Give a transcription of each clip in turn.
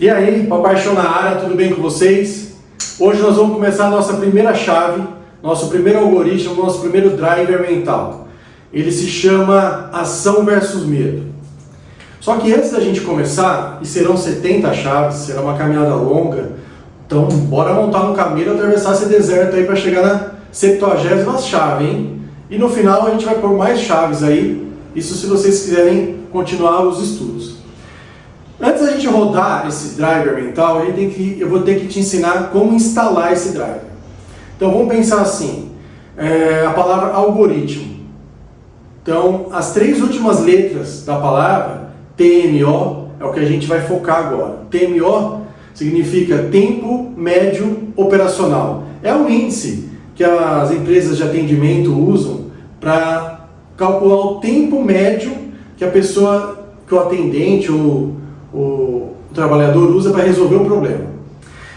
E aí, Paixão na área, tudo bem com vocês? Hoje nós vamos começar a nossa primeira chave, nosso primeiro algoritmo, nosso primeiro driver mental. Ele se chama ação versus medo. Só que antes da gente começar, e serão 70 chaves, será uma caminhada longa, então bora montar no camelo e atravessar esse deserto aí para chegar na 70ª chave, hein? E no final a gente vai pôr mais chaves aí, isso se vocês quiserem continuar os estudos. Antes da gente rodar esse driver mental, eu vou ter que te ensinar como instalar esse driver. Então vamos pensar assim, a palavra algoritmo. Então as 3 últimas letras da palavra, TMO, é o que a gente vai focar agora. TMO significa tempo médio operacional. É um índice que as empresas de atendimento usam para calcular o tempo médio que que o atendente ou o trabalhador usa para resolver o problema.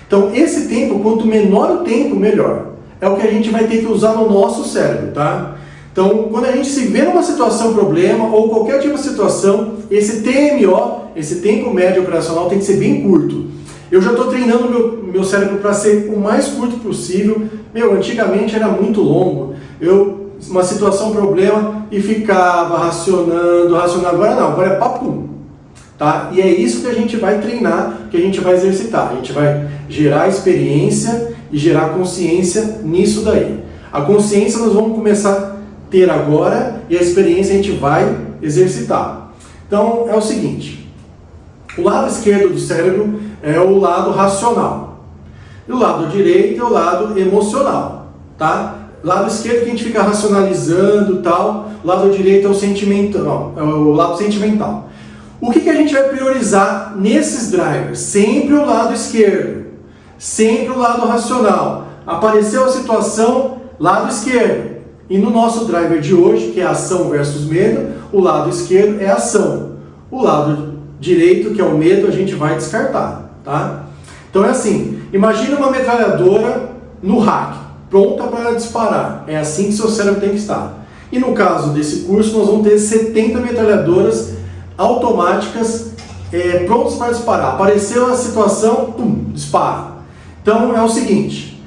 Então esse tempo, quanto menor o tempo, melhor. É o que a gente vai ter que usar no nosso cérebro, tá? Então quando a gente se vê numa situação problema ou qualquer tipo de situação, esse TMO, esse tempo médio operacional, tem que ser bem curto. Eu já estou treinando meu cérebro para ser o mais curto possível. Antigamente era muito longo. Uma situação, problema, e ficava racionando. Agora não, agora é papum. Tá? E é isso que a gente vai treinar, que a gente vai exercitar. A gente vai gerar experiência e gerar consciência nisso daí. A consciência nós vamos começar a ter agora e a experiência a gente vai exercitar. Então é o seguinte, o lado esquerdo do cérebro é o lado racional. E o lado direito é o lado emocional. Tá? Lado esquerdo que a gente fica racionalizando e tal, o lado direito é o sentimental, é o lado sentimental. O que a gente vai priorizar nesses drivers? Sempre o lado esquerdo, sempre o lado racional. Apareceu a situação, lado esquerdo. E no nosso driver de hoje, que é ação versus medo, o lado esquerdo é ação. O lado direito, que é o medo, a gente vai descartar. Tá? Então é assim, imagina uma metralhadora no rack, pronta para disparar. É assim que seu cérebro tem que estar. E no caso desse curso, nós vamos ter 70 metralhadoras automáticas prontas para disparar. Apareceu a situação, pum, dispara. Então é o seguinte,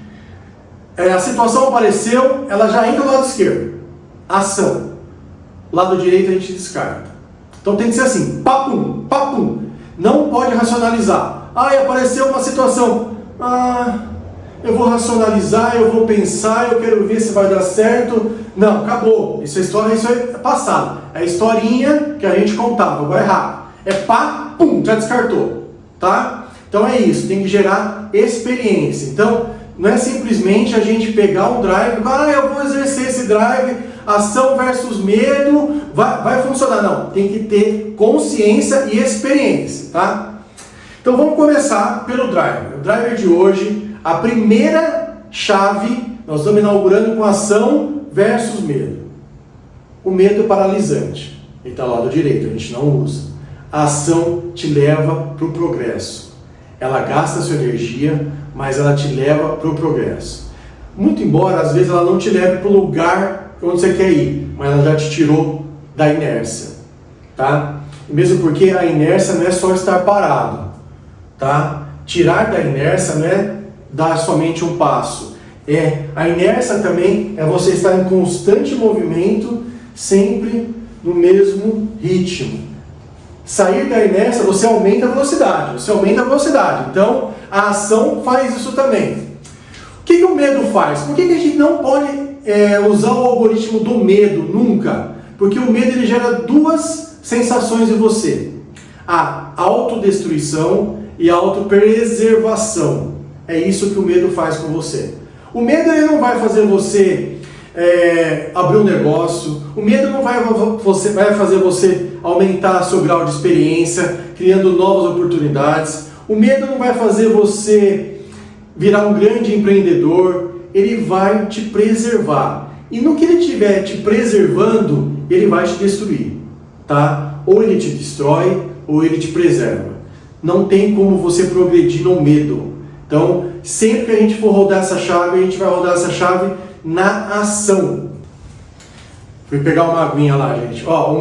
a situação apareceu, ela já entra do lado esquerdo, ação. Lado direito a gente descarta. Então tem que ser assim, papum, papum. Não pode racionalizar. Apareceu uma situação, eu vou racionalizar, eu vou pensar, eu quero ver se vai dar certo. Não, acabou. Isso é passado. É a historinha que a gente contava, agora é rápido. É pá, pum, já descartou. Tá? Então é isso, tem que gerar experiência. Então, não é simplesmente a gente pegar um drive, eu vou exercer esse drive, ação versus medo, vai funcionar. Não, tem que ter consciência e experiência. Tá? Então vamos começar pelo driver. O driver de hoje, a primeira chave, nós estamos inaugurando com ação versus medo. O medo é paralisante, ele está ao lado direito, a gente não usa. A ação te leva para o progresso. Ela gasta sua energia, mas ela te leva para o progresso. Muito embora, às vezes, ela não te leve para o lugar onde você quer ir, mas ela já te tirou da inércia. Tá? Mesmo porque a inércia não é só estar parado. Tá? Tirar da inércia não é dar somente um passo. A inércia também é você estar em constante movimento, sempre no mesmo ritmo. Sair da inércia, você aumenta a velocidade. Então, a ação faz isso também. O que o medo faz? Por que a gente não pode usar o algoritmo do medo nunca? Porque o medo ele gera 2 sensações em você. A autodestruição e a autopreservação. É isso que o medo faz com você. O medo ele não vai fazer você abrir um negócio. O medo não vai fazer você aumentar seu grau de experiência, criando novas oportunidades. O medo não vai fazer você virar um grande empreendedor. Ele vai te preservar. E no que ele estiver te preservando, ele vai te destruir. Tá? Ou ele te destrói, ou ele te preserva. Não tem como você progredir no medo. Então, sempre que a gente for rodar essa chave, a gente vai rodar essa chave na ação. Fui pegar uma aguinha lá, gente. O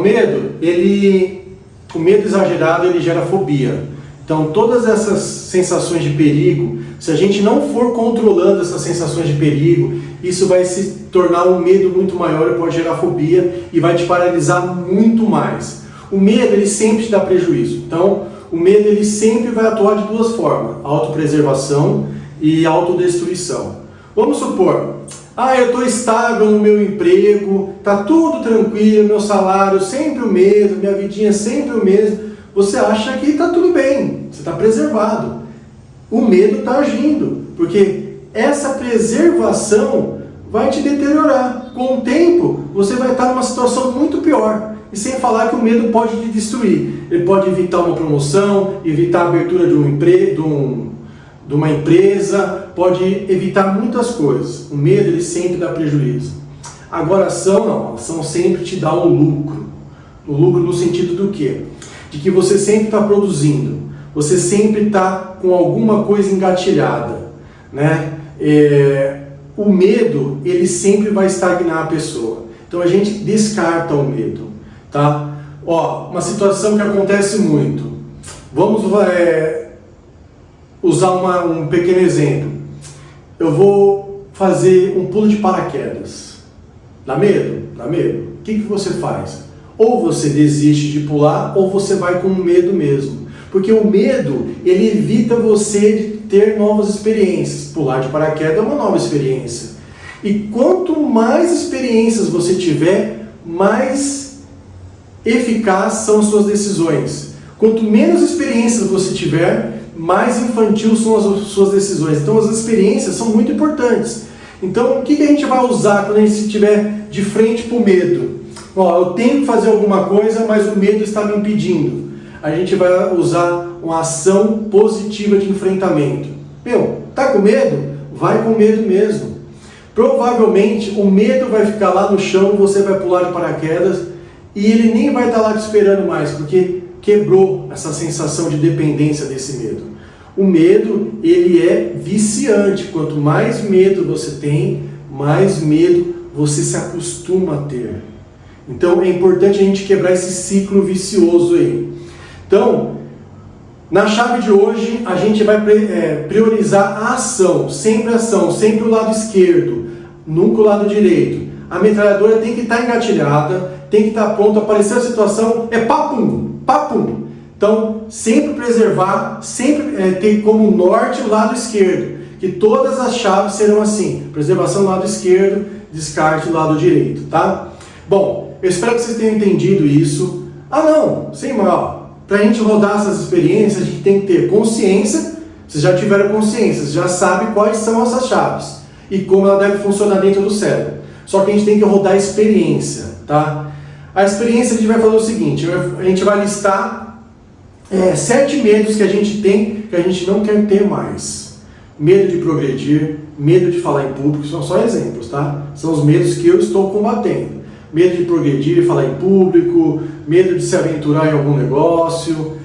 medo exagerado, ele gera fobia. Então, todas essas sensações de perigo, se a gente não for controlando essas sensações de perigo, isso vai se tornar um medo muito maior e pode gerar fobia e vai te paralisar muito mais. O medo, ele sempre te dá prejuízo. Então, o medo, ele sempre vai atuar de duas formas: autopreservação e autodestruição. Vamos supor, eu estou estável no meu emprego, está tudo tranquilo, meu salário sempre o mesmo, minha vidinha sempre o mesmo. Você acha que está tudo bem, você está preservado. O medo está agindo, porque essa preservação vai te deteriorar. Com o tempo, você vai estar numa situação muito pior. E sem falar que o medo pode te destruir. Ele pode evitar uma promoção, evitar a abertura de uma empresa, pode evitar muitas coisas. O medo, ele sempre dá prejuízo. Agora a ação não, a ação sempre te dá um lucro. O lucro no sentido do quê? De que você sempre está produzindo, você sempre está com alguma coisa engatilhada, né? O medo, ele sempre vai estagnar a pessoa. Então a gente descarta o medo, tá? Uma situação que acontece muito. Vamos usar um pequeno exemplo. Eu vou fazer um pulo de paraquedas. Dá medo? Dá medo. O que você faz? Ou você desiste de pular, ou você vai com medo mesmo. Porque o medo, ele evita você de ter novas experiências. Pular de paraquedas é uma nova experiência. E quanto mais experiências você tiver, mais eficaz são as suas decisões. Quanto menos experiências você tiver, mais infantil são as suas decisões. Então as experiências são muito importantes. Então o que a gente vai usar quando a gente estiver de frente para o medo? Eu tenho que fazer alguma coisa, mas o medo está me impedindo. A gente vai usar uma ação positiva de enfrentamento. Tá com medo? Vai com medo mesmo. Provavelmente o medo vai ficar lá no chão, você vai pular de paraquedas e ele nem vai estar lá te esperando mais, porque quebrou essa sensação de dependência desse medo. O medo, ele é viciante. Quanto mais medo você tem, mais medo você se acostuma a ter. Então é importante a gente quebrar esse ciclo vicioso aí. Então, na chave de hoje, a gente vai priorizar a ação, sempre o lado esquerdo, nunca o lado direito. A metralhadora tem que estar engatilhada, tem que estar pronta, aparecer a situação, papum, papum. Então, sempre preservar, sempre ter como norte o lado esquerdo, que todas as chaves serão assim: preservação do lado esquerdo, descarte do lado direito, tá? Bom, eu espero que vocês tenham entendido isso. Sem mal. Para a gente rodar essas experiências, a gente tem que ter consciência. Vocês já tiveram consciência, vocês já sabem quais são essas chaves e como ela deve funcionar dentro do cérebro. Só que a gente tem que rodar a experiência, tá? A experiência a gente vai fazer o seguinte: a gente vai listar 7 medos que a gente tem, que a gente não quer ter mais. Medo de progredir, medo de falar em público, são só exemplos, tá? São os medos que eu estou combatendo. Medo de progredir e falar em público, medo de se aventurar em algum negócio.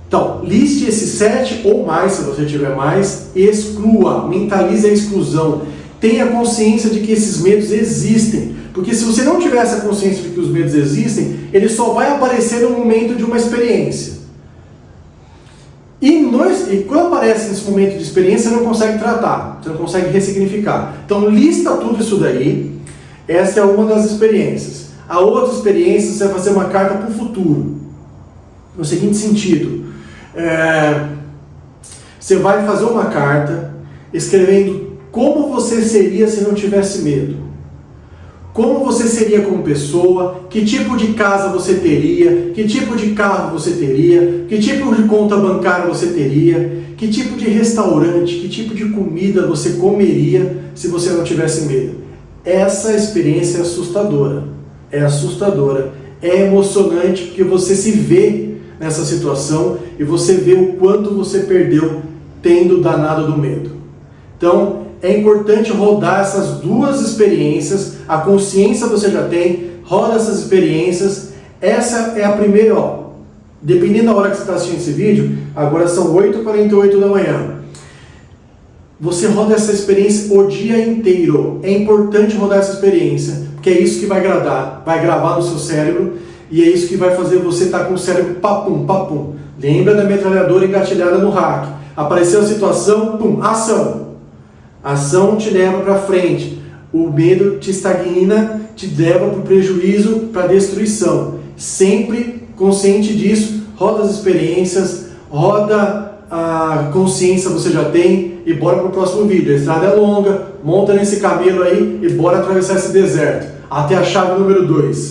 Então, liste esses 7 ou mais, se você tiver mais, exclua, mentalize a exclusão. Tenha consciência de que esses medos existem. Porque se você não tiver essa consciência de que os medos existem, ele só vai aparecer no momento de uma experiência. E quando aparece nesse momento de experiência, você não consegue tratar, você não consegue ressignificar. Então, lista tudo isso daí. Essa é uma das experiências. A outra experiência, você vai fazer uma carta para o futuro. No seguinte sentido: você vai fazer uma carta escrevendo como você seria se não tivesse medo. Como você seria como pessoa, que tipo de casa você teria, que tipo de carro você teria, que tipo de conta bancária você teria, que tipo de restaurante, que tipo de comida você comeria se você não tivesse medo. Essa experiência é assustadora, é emocionante, porque você se vê nessa situação e você vê o quanto você perdeu tendo o danado do medo. Então, é importante rodar essas duas experiências. A consciência você já tem, roda essas experiências. Essa é a primeira, dependendo da hora que você está assistindo esse vídeo, agora são 8h48 da manhã. Você roda essa experiência o dia inteiro. É importante rodar essa experiência, porque é isso que vai gravar no seu cérebro, e é isso que vai fazer você estar com o cérebro papum, papum. Lembra da metralhadora engatilhada no hack. Apareceu a situação, pum, ação. Ação te leva para frente. O medo te estagna, te leva para o prejuízo, para a destruição. Sempre consciente disso, roda as experiências, roda a consciência você já tem e bora para o próximo vídeo. A estrada é longa, monta nesse camelo aí e bora atravessar esse deserto. Até a chave número 2.